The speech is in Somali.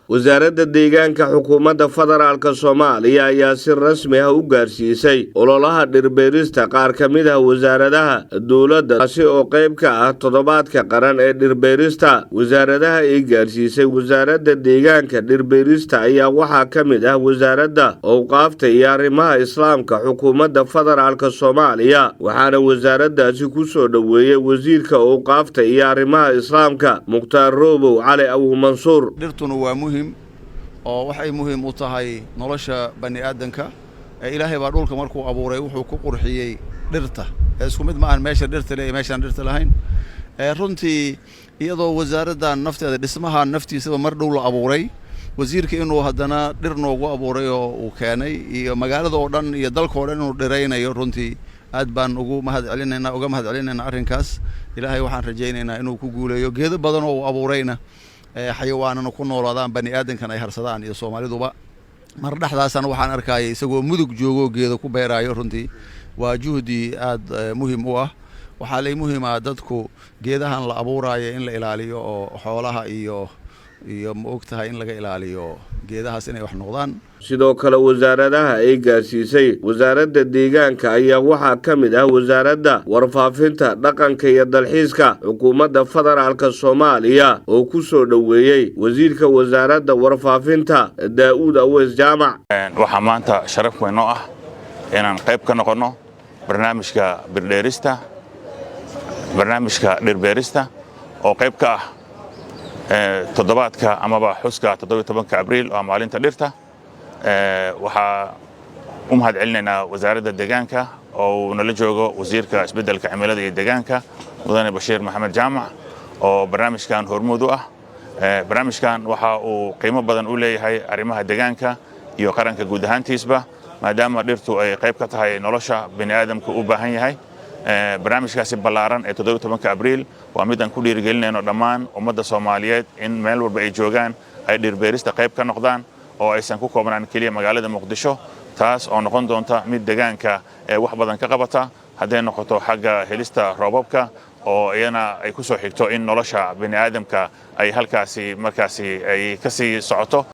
wasaaradda deegaanka xukuumadda federaalka Soomaaliya ayaa si rasmi ah u gaarsiisay ololaha dhirbeerista qaar ka mid ah wasaaradaha dowladda si oo qayb ka ah toddobaadka qaran ee dhirbeerista. Wasaaradaha ay gaarsiisay wasaaradda deegaanka dhirbeerista ayaa waxaa ka mid ah wasaaradda awqaafta iyo arrimaha islaamka xukuumadda federaalka Soomaaliya, waxaana wasaaraddaasi ku soo dhaweeyay wasiirka awqaafta iyo arrimaha islaamka Mukhtaar Roobow Cali Abu Mansuur. dhirtuna waa muhiim oo waxay muhiim u tahay nolosha bani aadanka. Ilaahay baa dhulka markuu abuuray wuxuu ku qurxiyay dhirta. Isku mid ma aan meesha dhirta leeyahay meeshaan dhirta lahayn. Runtii iyadoo wasaaraddan nafteeda dhismaha naftiisa mar dhow la abuuray, wasiirka inuu haddana dhir noogu abuuray oo uu keenay iyo magaalada oo dhan iyo dalka oo dhan inuu dhiraynayo runtii aad baan uga mahadcelinaynaa arrinkaas. Ilaahay waxaan rajaynaynaa inuu ku guuleeyo geedo badan oo uu abuurayna xayawaanana ku noolaadaan bani aadankan ay harsadaan iyo Soomaaliduba. Mar dhaxdaasana waxaan arkayay isagoo mudug joogo geedo ku beerayo runtii waa juhdi aad muhiim u ah. waxaa lay muhiim ah dadku geedahan la abuurayo in la ilaaliyo oo xoolaha iyo ma ogtahay in laga ilaaliyo geedahaas inay wax noqdaan. sidoo kale wasaaradaha ay gaarsiisay wasaaradda deegaanka ayaa waxaa ka mid ah wasaaradda warfaafinta, dhaqanka iyo dalxiiska xukuumadda federaalka Soomaaliya oo ku soo dhaweeyay wasiirka wasaaradda warfaafinta Daawud Aweys Jaamac. waxaa maanta sharaf weyn oo ah inaan qayb ka noqono barnaamijka dhirbeerista oo qayb ka ah toddobaadka amaba xuska 17 Abriil oo maalinta dhirta. waxaa u mahadcelinaynaa wasaaradda deegaanka oo nala joogo wasiirka isbeddelka cimilada iyo deegaanka mudane Bashiir Maxamed Jaamac oo barnaamijkan hormuud u ah. barnaamijkan waxa uu qiimo badan u leeyahay arrimaha deegaanka iyo qaranka guud ahaantiisba maadaama dhirtu ay qayb ka tahay nolosha bani aadamku u baahan yahay. barnaamijkaasi ballaaran ee 17 Abriil waa mid aan ku dhiirigelinayno dhammaan ummadda Soomaaliyeed in meel walba ay joogaan ay dhirbeerista qayb ka noqdaan oo aysan ku koobnaan kaliya magaalada Muqdisho, taas oo noqon doonta mid deegaanka wax badan ka qabata hadday noqoto xagga helista roobabka oo iyana ay ku soo xigto in nolosha bani aadamka ay halkaasi markaasi ay ka sii socoto.